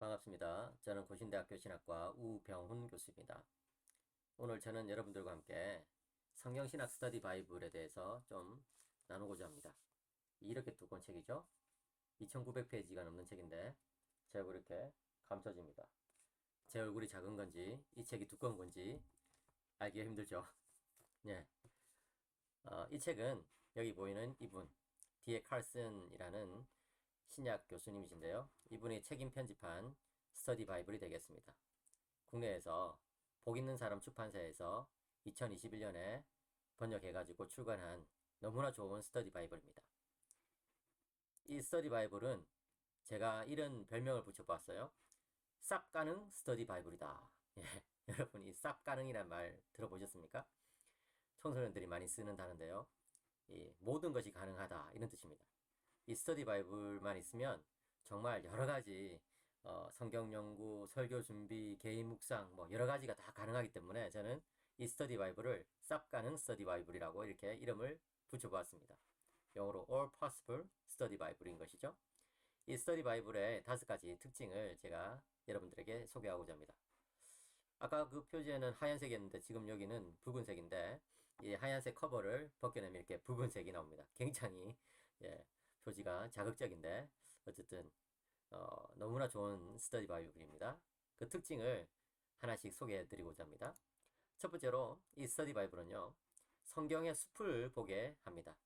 반갑습니다. 저는 고신대학교 신학과 우병훈 교수입니다. 오늘 저는 여러분들과 함께 성경신학 스터디 바이블에 대해서 좀 나누고자 합니다. 이렇게 두꺼운 책이죠. 2900페이지가 넘는 책인데 제 얼굴이 이렇게 감춰집니다. 제 얼굴이 작은 건지 이 책이 두꺼운 건지 알기가 힘들죠. 예. 이 책은 여기 보이는 이분 D.A. 칼슨이라는 신약 교수님이신데요. 이분이 책임 편집한 스터디 바이블이 되겠습니다. 국내에서 복 있는 사람 출판사에서 2021년에 번역해가지고 출간한 너무나 좋은 스터디 바이블입니다. 이 스터디 바이블은 제가 이런 별명을 붙여봤어요. 쌉가능 스터디 바이블이다. 예, 여러분 이 쌉가능이란 말 들어보셨습니까? 청소년들이 많이 쓰는 단어인데요. 모든 것이 가능하다 이런 뜻입니다. 이 스터디 바이블만 있으면 정말 여러 가지 성경 연구, 설교 준비, 개인 묵상 뭐 여러 가지가 다 가능하기 때문에 저는 이 스터디 바이블을 쌉 가능 스터디 바이블이라고 이렇게 이름을 붙여보았습니다. 영어로 All Possible Study Bible인 것이죠. 이 스터디 바이블의 5가지 특징을 제가 여러분들에게 소개하고자 합니다. 아까 그 표지에는 하얀색이었는데 지금 여기는 붉은색인데 이 하얀색 커버를 벗겨내면 이렇게 붉은색이 나옵니다. 굉장히 표지가 자극적인데 어쨌든 너무나 좋은 스터디 바이블입니다. 그 특징을 하나씩 소개해 드리고자 합니다. 첫 번째로 이 스터디 바이블은요. 성경의 숲을 보게 합니다.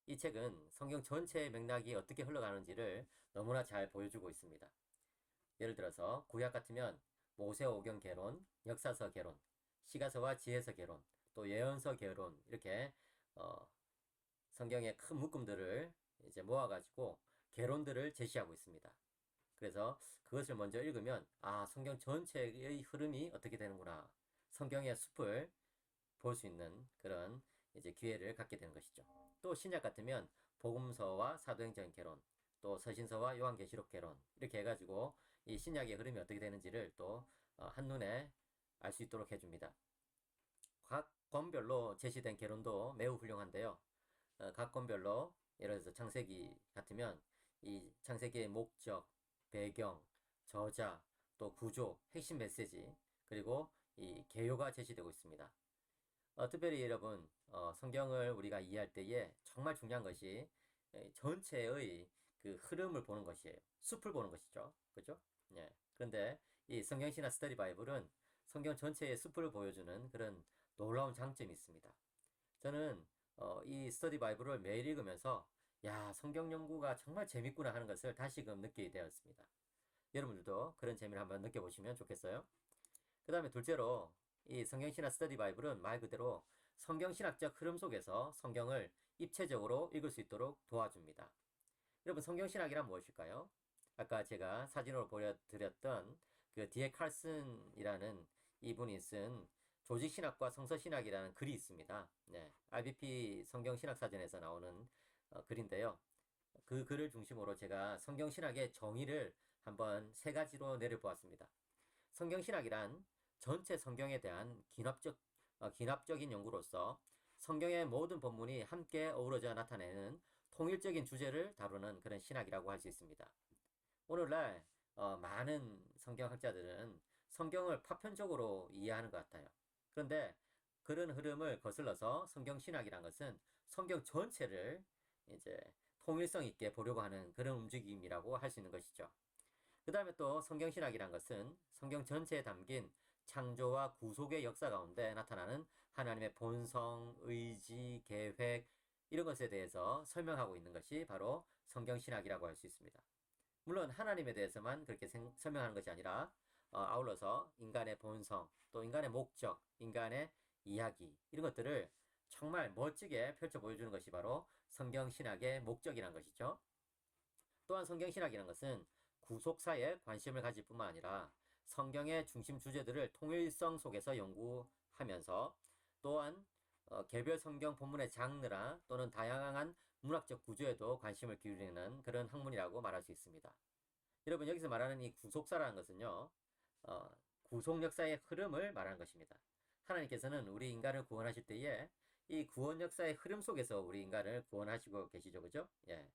이 책은 성경 전체의 맥락이 어떻게 흘러가는지를 너무나 잘 보여주고 있습니다. 예를 들어서 구약 같으면 모세오경 개론, 역사서 개론, 시가서와 지혜서 개론, 또 예언서 개론 이렇게 성경의 큰 묶음들을 이제 모아가지고 개론들을 제시하고 있습니다. 그래서 그것을 먼저 읽으면 성경 전체의 흐름이 어떻게 되는구나. 성경의 숲을 볼 수 있는 그런 이제 기회를 갖게 되는 것이죠. 또 신약 같으면 복음서와 사도행전 개론, 또 서신서와 요한계시록 개론 이렇게 해가지고 이 신약의 흐름이 어떻게 되는지를 또 한눈에 알 수 있도록 해줍니다. 각 권별로 제시된 개론도 매우 훌륭한데요. 각 권별로 예를 들어서 창세기 같으면 이 창세기의 목적, 배경, 저자, 또 구조, 핵심 메시지 그리고 이 개요가 제시되고 있습니다. 특별히 여러분 성경을 우리가 이해할 때에 정말 중요한 것이 전체의 그 흐름을 보는 것이에요. 숲을 보는 것이죠. 그죠? 예. 그런데 이 성경신학 스터디 바이블은 성경 전체의 숲을 보여주는 그런 놀라운 장점이 있습니다. 저는 이 스터디 바이블을 매일 읽으면서 야, 성경 연구가 정말 재밌구나 하는 것을 다시금 느끼게 되었습니다. 여러분들도 그런 재미를 한번 느껴보시면 좋겠어요. 그 다음에 둘째로 이 성경신학 스터디 바이블은 말 그대로 성경신학적 흐름 속에서 성경을 입체적으로 읽을 수 있도록 도와줍니다. 여러분 성경신학이란 무엇일까요? 아까 제가 사진으로 보여드렸던 그 D.A. 칼슨이라는 이분이 쓴 조직신학과 성서신학이라는 글이 있습니다. 네, RBP 성경신학사전에서 나오는 글인데요. 그 글을 중심으로 제가 성경신학의 정의를 한번 3가지로 내려보았습니다. 성경신학이란 전체 성경에 대한 기납적인 연구로서 성경의 모든 본문이 함께 어우러져 나타내는 통일적인 주제를 다루는 그런 신학이라고 할 수 있습니다. 오늘날 많은 성경학자들은 성경을 파편적으로 이해하는 것 같아요. 그런데 그런 흐름을 거슬러서 성경신학이란 것은 성경 전체를 이제 통일성 있게 보려고 하는 그런 움직임이라고 할 수 있는 것이죠. 그 다음에 또 성경신학이란 것은 성경 전체에 담긴 창조와 구속의 역사 가운데 나타나는 하나님의 본성, 의지, 계획 이런 것에 대해서 설명하고 있는 것이 바로 성경신학이라고 할 수 있습니다. 물론 하나님에 대해서만 그렇게 설명하는 것이 아니라 아울러서 인간의 본성, 또 인간의 목적, 인간의 이야기 이런 것들을 정말 멋지게 펼쳐 보여주는 것이 바로 성경신학의 목적이란 것이죠. 또한 성경신학이라는 것은 구속사에 관심을 가질 뿐만 아니라 성경의 중심 주제들을 통일성 속에서 연구하면서 또한 개별 성경 본문의 장르나 또는 다양한 문학적 구조에도 관심을 기울이는 그런 학문이라고 말할 수 있습니다. 여러분 여기서 말하는 이 구속사라는 것은요. 구속 역사의 흐름을 말하는 것입니다. 하나님께서는 우리 인간을 구원하실 때에 이 구원 역사의 흐름 속에서 우리 인간을 구원하시고 계시죠. 그죠? 예.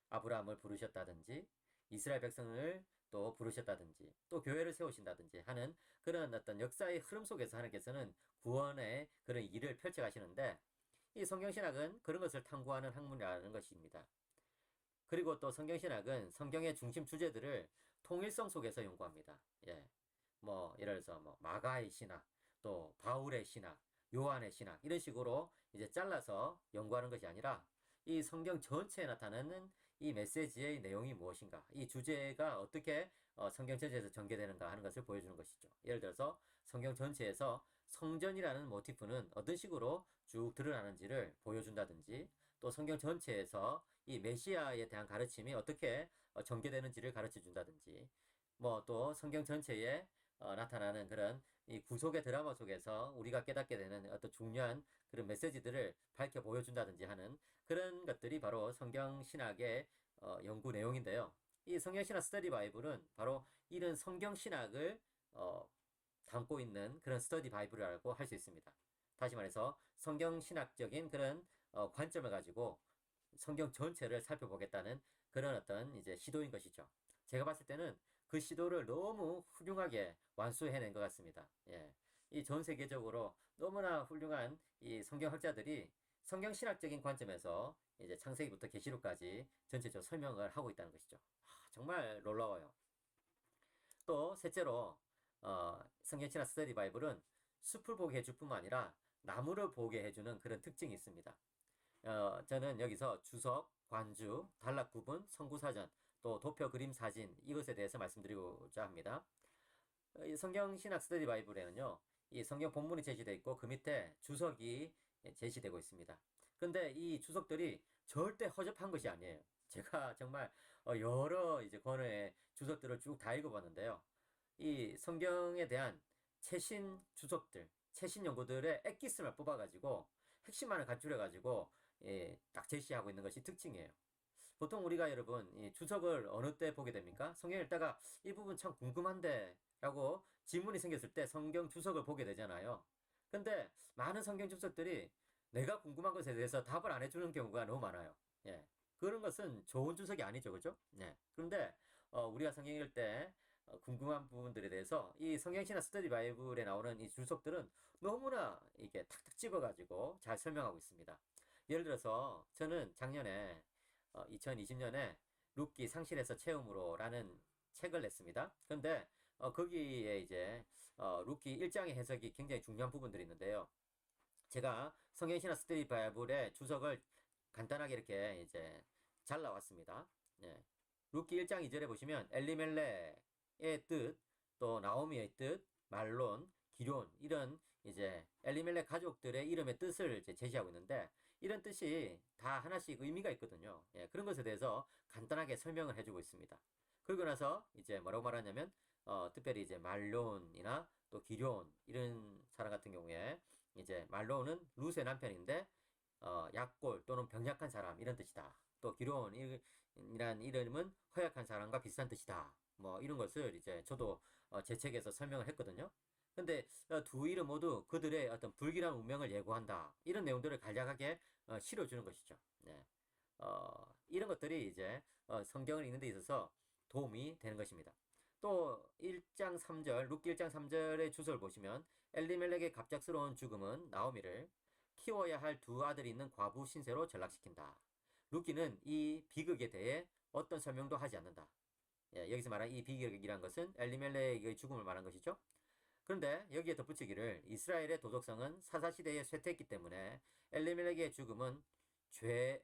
아브라함을 부르셨다든지 이스라엘 백성을 또 부르셨다든지 또 교회를 세우신다든지 하는 그런 어떤 역사의 흐름 속에서 하나님께서는 구원의 그런 일을 펼쳐 가시는데 이 성경신학은 그런 것을 탐구하는 학문이라는 것입니다. 그리고 또 성경신학은 성경의 중심 주제들을 통일성 속에서 연구합니다. 예. 뭐 예를 들어서 뭐 마가의 신학, 또 바울의 신학, 요한의 신학 이런 식으로 이제 잘라서 연구하는 것이 아니라 이 성경 전체에 나타나는 이 메시지의 내용이 무엇인가, 이 주제가 어떻게 성경 전체에서 전개되는가 하는 것을 보여주는 것이죠. 예를 들어서 성경 전체에서 성전이라는 모티프는 어떤 식으로 쭉 드러나는지를 보여준다든지, 또 성경 전체에서 이 메시아에 대한 가르침이 어떻게 전개되는지를 가르쳐 준다든지, 뭐 또 성경 전체에 나타나는 그런 이 구속의 드라마 속에서 우리가 깨닫게 되는 어떤 중요한 그런 메시지들을 밝혀 보여준다든지 하는 그런 것들이 바로 성경신학의 연구 내용인데요. 이 성경신학 스터디 바이블은 바로 이런 성경신학을 담고 있는 그런 스터디 바이블이라고 할 수 있습니다. 다시 말해서 성경신학적인 그런 관점을 가지고 성경 전체를 살펴보겠다는 그런 어떤 이제 시도인 것이죠. 제가 봤을 때는 그 시도를 너무 훌륭하게 완수해낸 것 같습니다. 예. 이 전 세계적으로 너무나 훌륭한 이 성경학자들이 성경신학적인 관점에서 이제 창세기부터 계시록까지 전체적으로 설명을 하고 있다는 것이죠. 정말 놀라워요. 또 셋째로 성경신학 스터디 바이블은 숲을 보게 해줄 뿐만 아니라 나무를 보게 해주는 그런 특징이 있습니다. 저는 여기서 주석, 관주, 단락 구분, 성구사전, 또 도표 그림 사진 이것에 대해서 말씀드리고자 합니다. 이 성경신학 스터디 바이블에는요, 이 성경 본문이 제시되어 있고 그 밑에 주석이 제시되고 있습니다. 근데 이 주석들이 절대 허접한 것이 아니에요. 제가 정말 여러 이제 권의 주석들을 쭉 다 읽어봤는데요. 이 성경에 대한 최신 주석들, 최신 연구들의 엑기스만 뽑아가지고 핵심만을 간추려가지고 딱 제시하고 있는 것이 특징이에요. 보통 우리가 여러분 이 주석을 어느 때 보게 됩니까? 성경 읽다가 이 부분 참 궁금한데 라고 질문이 생겼을 때 성경 주석을 보게 되잖아요. 근데 많은 성경 주석들이 내가 궁금한 것에 대해서 답을 안 해주는 경우가 너무 많아요. 예. 그런 것은 좋은 주석이 아니죠. 그죠? 예. 그런데 우리가 성경 읽을 때 궁금한 부분들에 대해서 이 성경신학 스터디 바이블에 나오는 이 주석들은 너무나 이게 탁탁 집어가지고 잘 설명하고 있습니다. 예를 들어서 저는 작년에 2020년에 룻기 상실에서 체험으로라는 책을 냈습니다. 그런데 거기에 이제 룻기 1장의 해석이 굉장히 중요한 부분들이 있는데요. 제가 성경신학 스터디 바이블의 주석을 간단하게 이렇게 이제 잘라왔습니다. 예. 룻기 1장 2절에 보시면 엘리멜렉의 뜻, 또 나오미의 뜻, 말론, 기론 이런 이제 엘리멜렉 가족들의 이름의 뜻을 이제 제시하고 있는데 이런 뜻이 다 하나씩 의미가 있거든요. 예, 그런 것에 대해서 간단하게 설명을 해주고 있습니다. 그리고 나서 이제 뭐라고 말하냐면 특별히 이제 말론이나 또 기론 이런 사람 같은 경우에 이제 말론은 룻의 남편인데 약골 또는 병약한 사람 이런 뜻이다. 또 기론이란 이름은 허약한 사람과 비슷한 뜻이다. 뭐 이런 것을 이제 저도 제 책에서 설명을 했거든요. 근데 두 이름 모두 그들의 어떤 불길한 운명을 예고한다. 이런 내용들을 간략하게 실어주는 것이죠. 네. 이런 것들이 이제 성경을 읽는 데 있어서 도움이 되는 것입니다. 또 1장 3절, 룻기 1장 3절의 주소를 보시면 엘리멜렉의 갑작스러운 죽음은 나오미를 키워야 할 두 아들이 있는 과부 신세로 전락시킨다. 룻기는 이 비극에 대해 어떤 설명도 하지 않는다. 예, 여기서 말한 이 비극이란 것은 엘리멜렉의 죽음을 말한 것이죠. 그런데 여기에 덧붙이기를 이스라엘의 도덕성은 사사시대에 쇠퇴했기 때문에 엘리멜렉의 죽음은 죄에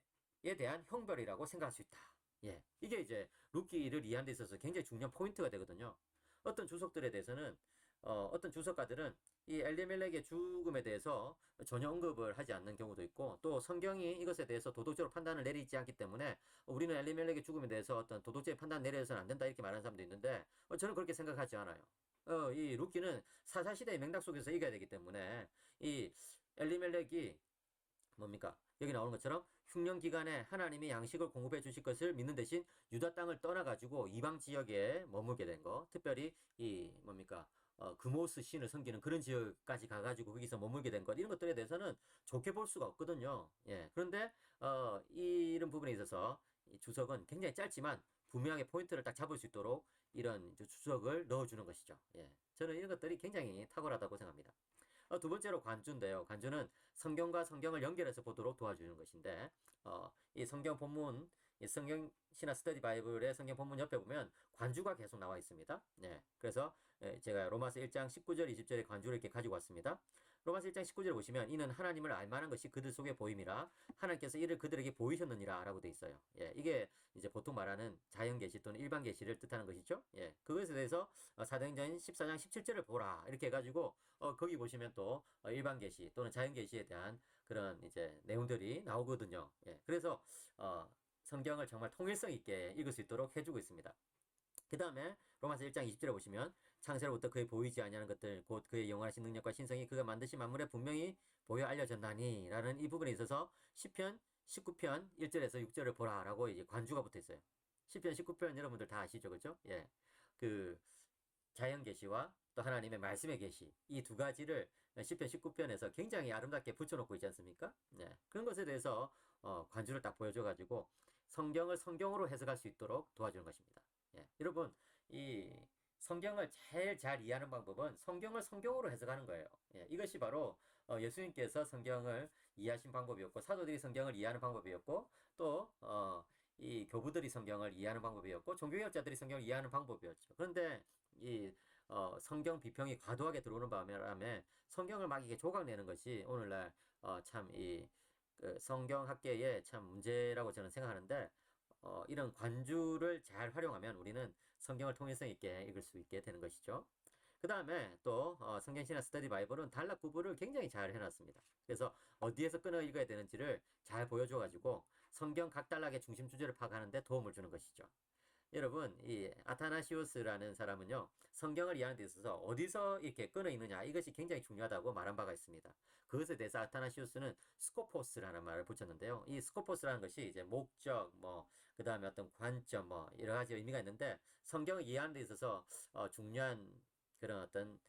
대한 형벌이라고 생각할 수 있다. 예, 이게 이제 룻기를 이해하는 데 있어서 굉장히 중요한 포인트가 되거든요. 어떤 주석들에 대해서는 어떤 주석가들은 이 엘리멜렉의 죽음에 대해서 전혀 언급을 하지 않는 경우도 있고 또 성경이 이것에 대해서 도덕적으로 판단을 내리지 않기 때문에 우리는 엘리멜렉의 죽음에 대해서 어떤 도덕적인 판단을 내려서는 안 된다 이렇게 말하는 사람도 있는데 저는 그렇게 생각하지 않아요. 이 룻기는 사사시대의 맥락 속에서 이겨야 되기 때문에 이 엘리멜렉이 뭡니까? 여기 나오는 것처럼 흉년 기간에 하나님이 양식을 공급해 주실 것을 믿는 대신 유다 땅을 떠나가지고 이방 지역에 머물게 된 거, 특별히 이 뭡니까? 그모스 신을 섬기는 그런 지역까지 가가지고 거기서 머물게 된 것, 이런 것들에 대해서는 좋게 볼 수가 없거든요. 예. 그런데 이런 부분에 있어서 이 주석은 굉장히 짧지만 분명하게 포인트를 딱 잡을 수 있도록 이런 주석을 넣어주는 것이죠. 예. 저는 이런 것들이 굉장히 탁월하다고 생각합니다. 두 번째로 관주인데요. 관주는 성경과 성경을 연결해서 보도록 도와주는 것인데, 이 성경 본문, 이 성경 신화 스터디 바이블의 성경 본문 옆에 보면 관주가 계속 나와 있습니다. 네. 그래서 제가 로마서 1장 19절, 20절의 관주를 이렇게 가지고 왔습니다. 로마서 1장 19절 보시면 이는 하나님을 알만한 것이 그들 속에 보임이라 하나님께서 이를 그들에게 보이셨느니라 라고 돼 있어요. 예, 이게 이제 보통 말하는 자연계시 또는 일반계시를 뜻하는 것이죠. 예, 그것에 대해서 사도행전 14장 17절을 보라 이렇게 해가지고 거기 보시면 또 일반계시 또는 자연계시에 대한 그런 이제 내용들이 나오거든요. 예, 그래서 성경을 정말 통일성 있게 읽을 수 있도록 해주고 있습니다. 그 다음에 로마서 1장 20절에 보시면 창세로부터 그의 보이지 아니하는 것들 곧 그의 영원하신 능력과 신성이 그가 만드신 만물에 분명히 보여 알려졌나니 라는 이 부분에 있어서 시편 19편 1절에서 6절을 보라 라고 이제 관주가 붙어 있어요. 시편 19편 여러분들 다 아시죠? 그죠? 예. 그 자연 계시와 또 하나님의 말씀의 계시 이 두 가지를 시편 19편에서 굉장히 아름답게 붙여놓고 있지 않습니까? 네. 그런 것에 대해서 관주를 딱 보여줘가지고 성경을 성경으로 해석할 수 있도록 도와주는 것입니다. 예. 여러분 이 성경을 제일 잘 이해하는 방법은 성경을 성경으로 해석하는 거예요. 예. 이것이 바로 예수님께서 성경을 이해하신 방법이었고 사도들이 성경을 이해하는 방법이었고 또 이 교부들이 성경을 이해하는 방법이었고 종교개혁자들이 성경을 이해하는 방법이었죠. 그런데 이 성경 비평이 과도하게 들어오는 바람에 성경을 막 이게 조각내는 것이 오늘날 참이 그 성경학계의 참 문제라고 저는 생각하는데 이런 관주를 잘 활용하면 우리는 성경을 통일성 있게 읽을 수 있게 되는 것이죠. 그 다음에 또 성경신화 스터디 바이블은 단락 구분을 굉장히 잘 해놨습니다. 그래서 어디에서 끊어 읽어야 되는지를 잘 보여줘가지고 성경 각 단락의 중심 주제를 파악하는 데 도움을 주는 것이죠. 여러분, 이 아타나시우스라는 사람은요, 성경을 이해하는 데 있어서 어디서 이렇게 끊어 있느냐, 이것이 굉장히 중요하다고 말한 바가 있습니다. 그것에 대해서 아타나시우스는 스코포스라는 말을 붙였는데요. 이 스코포스라는 것이 이제 목적, 그 다음에 어떤 관점, 여러 가지 의미가 있는데, 성경을 이해하는 데 있어서 중요한 그런 어떤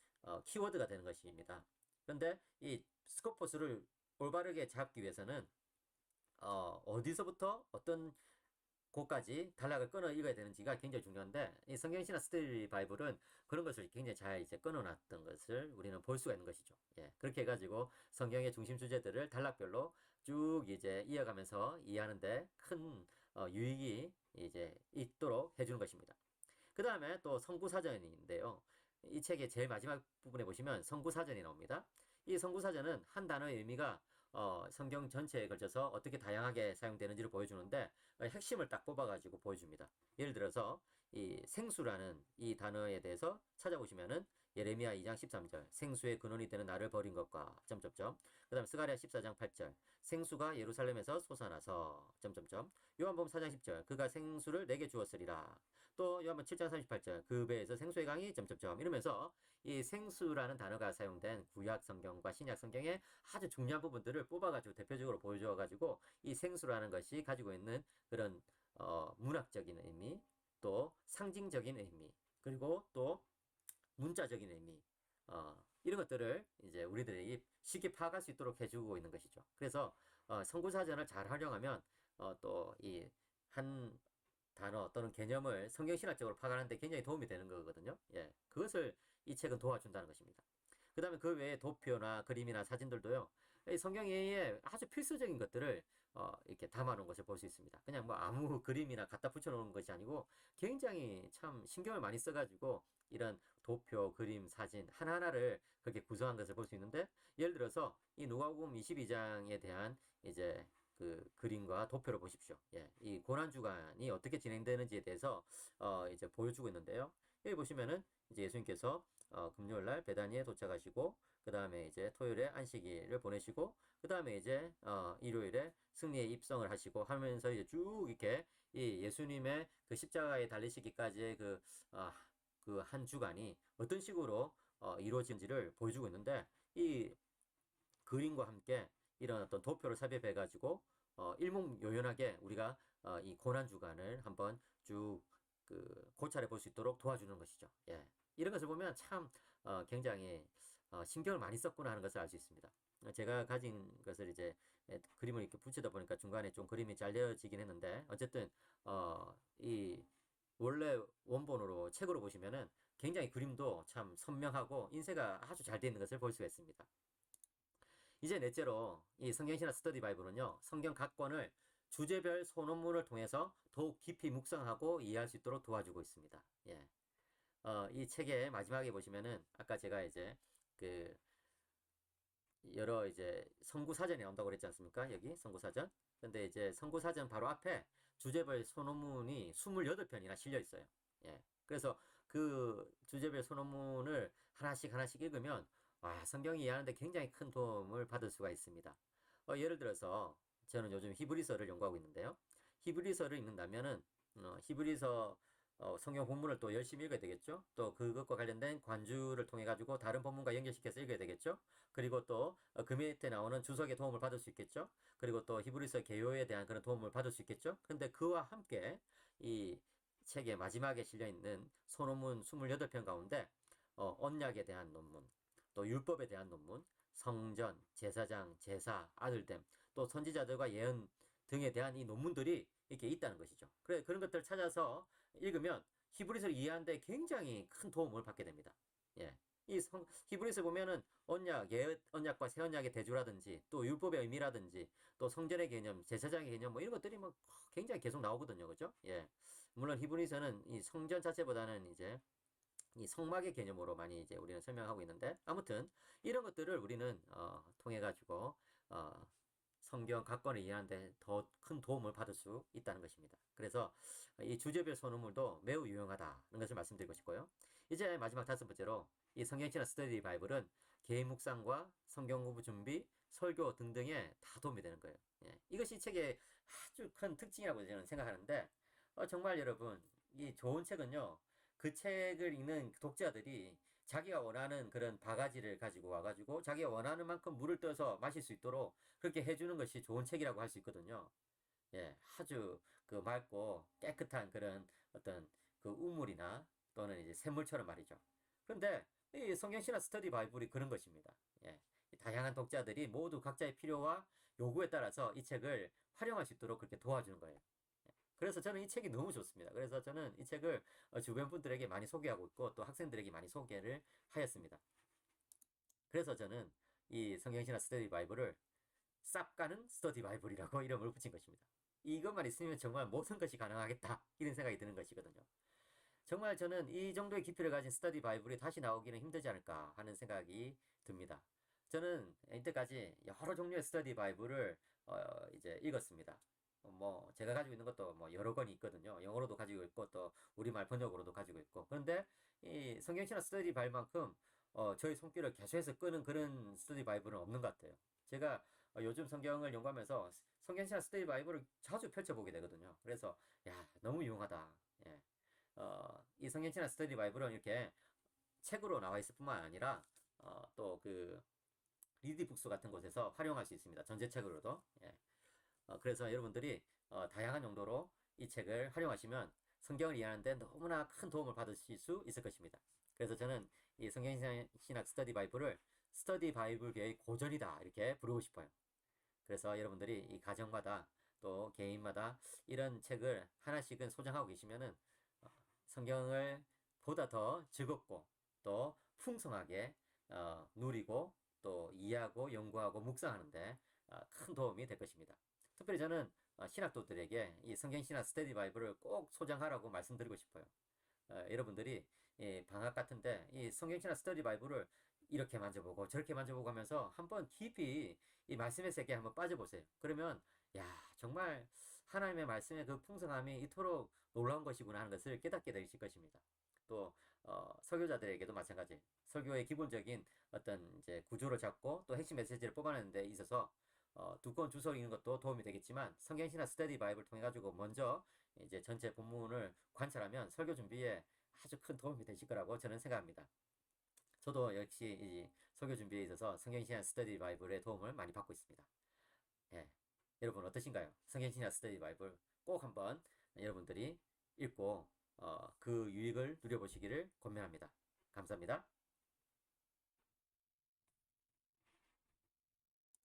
키워드가 되는 것입니다. 그런데 이 스코포스를 올바르게 잡기 위해서는 어디서부터 어떤 곳까지 단락을 끊어 읽어야 되는지가 굉장히 중요한데 이 성경신화 스터디 바이블은 그런 것을 굉장히 잘 이제 끊어놨던 것을 우리는 볼 수가 있는 것이죠. 예, 그렇게 해가지고 성경의 중심 주제들을 단락별로 쭉 이제 이어가면서 이해하는데 큰 유익이 이제 있도록 해주는 것입니다. 그 다음에 또 성구사전인데요. 이 책의 제일 마지막 부분에 보시면 성구사전이 나옵니다. 이 성구사전은 한 단어의 의미가 성경 전체에 걸쳐서 어떻게 다양하게 사용되는지를 보여주는데 핵심을 딱 뽑아가지고 보여줍니다. 예를 들어서 이 생수라는 이 단어에 대해서 찾아보시면은 예레미야 2장 13절 생수의 근원이 되는 나를 버린 것과 점점점 그 다음 스가랴 14장 8절 생수가 예루살렘에서 솟아나서 점점점 요한복음 4장 10절 그가 생수를 내게 주었으리라 또 요한복음 7장 38절 그 배에서 생수의 강이 점점점 이러면서 이 생수라는 단어가 사용된 구약 성경과 신약 성경의 아주 중요한 부분들을 뽑아가지고 대표적으로 보여줘가지고 이 생수라는 것이 가지고 있는 그런 문학적인 의미, 또 상징적인 의미, 그리고 또 문자적인 의미, 이런 것들을 이제 우리들이 쉽게 파악할 수 있도록 해주고 있는 것이죠. 그래서 성구사전을 잘 활용하면 또 이 한 단어 또는 개념을 성경신학적으로 파악하는 데 굉장히 도움이 되는 거거든요. 예, 그것을 이 책은 도와준다는 것입니다. 그 다음에 그 외에 도표나 그림이나 사진들도요. 이 성경에 아주 필수적인 것들을 이렇게 담아놓은 것을 볼 수 있습니다. 그냥 뭐 아무 그림이나 갖다 붙여놓은 것이 아니고 굉장히 참 신경을 많이 써가지고 이런 도표, 그림, 사진 하나하나를 그렇게 구성한 것을 볼 수 있는데 예를 들어서 이 누가복음 22장에 대한 이제 그 그림과 도표를 보십시오. 예, 이 고난주간이 어떻게 진행되는지에 대해서 이제 보여주고 있는데요. 여기 보시면은 이제 예수님께서 금요일 날 베다니에 도착하시고 그 다음에 이제 토요일에 안식일을 보내시고 그 다음에 이제 일요일에 승리의 입성을 하시고 하면서 이제 쭉 이렇게 이 예수님의 그 십자가에 달리시기까지의 그 한 주간이 어떤 식으로 이루어진지를 보여주고 있는데 이 그림과 함께 이런 어떤 도표를 삽입해 가지고 일목요연하게 우리가 이 고난 주간을 한번 쭉 그 고찰해 볼 수 있도록 도와주는 것이죠. 예. 이런 것을 보면 참 굉장히 신경을 많이 썼구나 하는 것을 알 수 있습니다. 제가 가진 것을 이제 그림을 이렇게 붙이다 보니까 중간에 좀 그림이 잘려지긴 했는데 어쨌든 이 원래 원본으로 책으로 보시면은 굉장히 그림도 참 선명하고 인쇄가 아주 잘 되어 있는 것을 볼 수가 있습니다. 이제 넷째로 이 성경신학 스터디 바이블은요, 성경 각 권을 주제별 소논문을 통해서 더욱 깊이 묵상하고 이해할 수 있도록 도와주고 있습니다. 예. 이 책의 마지막에 보시면은 아까 제가 이제 그 여러 이제 선구사전이 나온다고 그랬지 않습니까? 여기 선구사전. 근데 이제 선구사전 바로 앞에 주제별 소논문이 28편이나 실려 있어요. 예. 그래서 그 주제별 소논문을 하나씩 하나씩 읽으면 와, 성경이 이해하는데 굉장히 큰 도움을 받을 수가 있습니다. 예를 들어서 저는 요즘 히브리서를 연구하고 있는데요. 히브리서를 읽는다면은 히브리서 성경 본문을 또 열심히 읽어야 되겠죠. 또 그것과 관련된 관주를 통해 가지고 다른 본문과 연결시켜서 읽어야 되겠죠. 그리고 또 그 밑에 나오는 주석의 도움을 받을 수 있겠죠. 그리고 또 히브리서 개요에 대한 그런 도움을 받을 수 있겠죠. 근데 그와 함께 이 책의 마지막에 실려 있는 소논문 28편 가운데 언약에 대한 논문, 또 율법에 대한 논문, 성전, 제사장, 제사, 아들됨, 또 선지자들과 예언 등에 대한 이 논문들이 이렇게 있다는 것이죠. 그래 그런 것들을 찾아서 읽으면 히브리서를 이해하는데 굉장히 큰 도움을 받게 됩니다. 예. 히브리서 보면은 언약, 옛 언약과 새 언약의 대조라든지 또 율법의 의미라든지 또 성전의 개념, 제사장의 개념 뭐 이런 것들이 뭐 굉장히 계속 나오거든요. 그죠? 예. 물론 히브리서는 이 성전 자체보다는 이제 이 성막의 개념으로 많이 이제 우리는 설명하고 있는데 아무튼 이런 것들을 우리는 통해 가지고 성경 각권을 이해하는데 더 큰 도움을 받을 수 있다는 것입니다. 그래서 이 주제별 소논문도 매우 유용하다는 것을 말씀드리고 싶고요. 이제 마지막 다섯 번째로 이 성경신학 스터디 바이블은 개인 묵상과 성경 공부 준비, 설교 등등에 다 도움이 되는 거예요. 예. 이것이 책의 아주 큰 특징이라고 저는 생각하는데 정말 여러분 이 좋은 책은요. 그 책을 읽는 독자들이 자기가 원하는 그런 바가지를 가지고 와가지고 자기가 원하는 만큼 물을 떠서 마실 수 있도록 그렇게 해주는 것이 좋은 책이라고 할 수 있거든요. 예, 아주 그 맑고 깨끗한 그런 어떤 그 우물이나 또는 이제 샘물처럼 말이죠. 그런데 이 성경신학 스터디 바이블이 그런 것입니다. 예, 다양한 독자들이 모두 각자의 필요와 요구에 따라서 이 책을 활용할 수 있도록 그렇게 도와주는 거예요. 그래서 저는 이 책이 너무 좋습니다. 그래서 저는 이 책을 주변 분들에게 많이 소개하고 있고 또 학생들에게 많이 소개를 하였습니다. 그래서 저는 이 성경신학 스터디 바이블을 쌉 가는 스터디 바이블이라고 이름을 붙인 것입니다. 이것만 있으면 정말 모든 것이 가능하겠다 이런 생각이 드는 것이거든요. 정말 저는 이 정도의 깊이를 가진 스터디 바이블이 다시 나오기는 힘들지 않을까 하는 생각이 듭니다. 저는 이때까지 여러 종류의 스터디 바이블을 이제 읽었습니다. 뭐 제가 가지고 있는 것도 뭐 여러 권이 있거든요. 영어로도 가지고 있고 또 우리말 번역으로도 가지고 있고. 그런데 이 성경신학 스터디 바이블만큼 저희 손길을 계속해서 끄는 그런 스터디 바이블은 없는 것 같아요. 제가 요즘 성경을 연구하면서 성경신학 스터디 바이블을 자주 펼쳐보게 되거든요. 그래서 야 너무 유용하다. 예. 이 성경신학 스터디 바이블은 이렇게 책으로 나와 있을 뿐만 아니라 또 그 리디북스 같은 곳에서 활용할 수 있습니다. 전자책으로도. 예. 그래서 여러분들이 다양한 용도로 이 책을 활용하시면 성경을 이해하는데 너무나 큰 도움을 받으실 수 있을 것입니다. 그래서 저는 이 성경신학 스터디 바이블을 스터디 바이블계의 고전이다 이렇게 부르고 싶어요. 그래서 여러분들이 이 가정마다 또 개인마다 이런 책을 하나씩은 소장하고 계시면은 성경을 보다 더 즐겁고 또 풍성하게 누리고 또 이해하고 연구하고 묵상하는데 큰 도움이 될 것입니다. 특별히 저는 신학도들에게 이 성경신학 스터디 바이블을 꼭 소장하라고 말씀드리고 싶어요. 여러분들이 방학 같은데 이 성경신학 스터디 바이블을 이렇게 만져보고 저렇게 만져보고 하면서 한번 깊이 이 말씀의 세계에 한번 빠져보세요. 그러면 야 정말 하나님의 말씀의 그 풍성함이 이토록 놀라운 것이구나 하는 것을 깨닫게 되실 것입니다. 또 설교자들에게도 마찬가지. 설교의 기본적인 어떤 이제 구조를 잡고 또 핵심 메시지를 뽑아내는 데 있어서 두꺼운 주석을 읽는 것도 도움이 되겠지만 성경신학 스터디 바이블을 통해 가지고 먼저 이제 전체 본문을 관찰하면 설교 준비에 아주 큰 도움이 되실 거라고 저는 생각합니다. 저도 역시 이 설교 준비에 있어서 성경신학 스터디 바이블의 도움을 많이 받고 있습니다. 예. 여러분 어떠신가요? 성경신학 스터디 바이블 꼭 한번 여러분들이 읽고 그 유익을 누려보시기를 권면합니다. 감사합니다.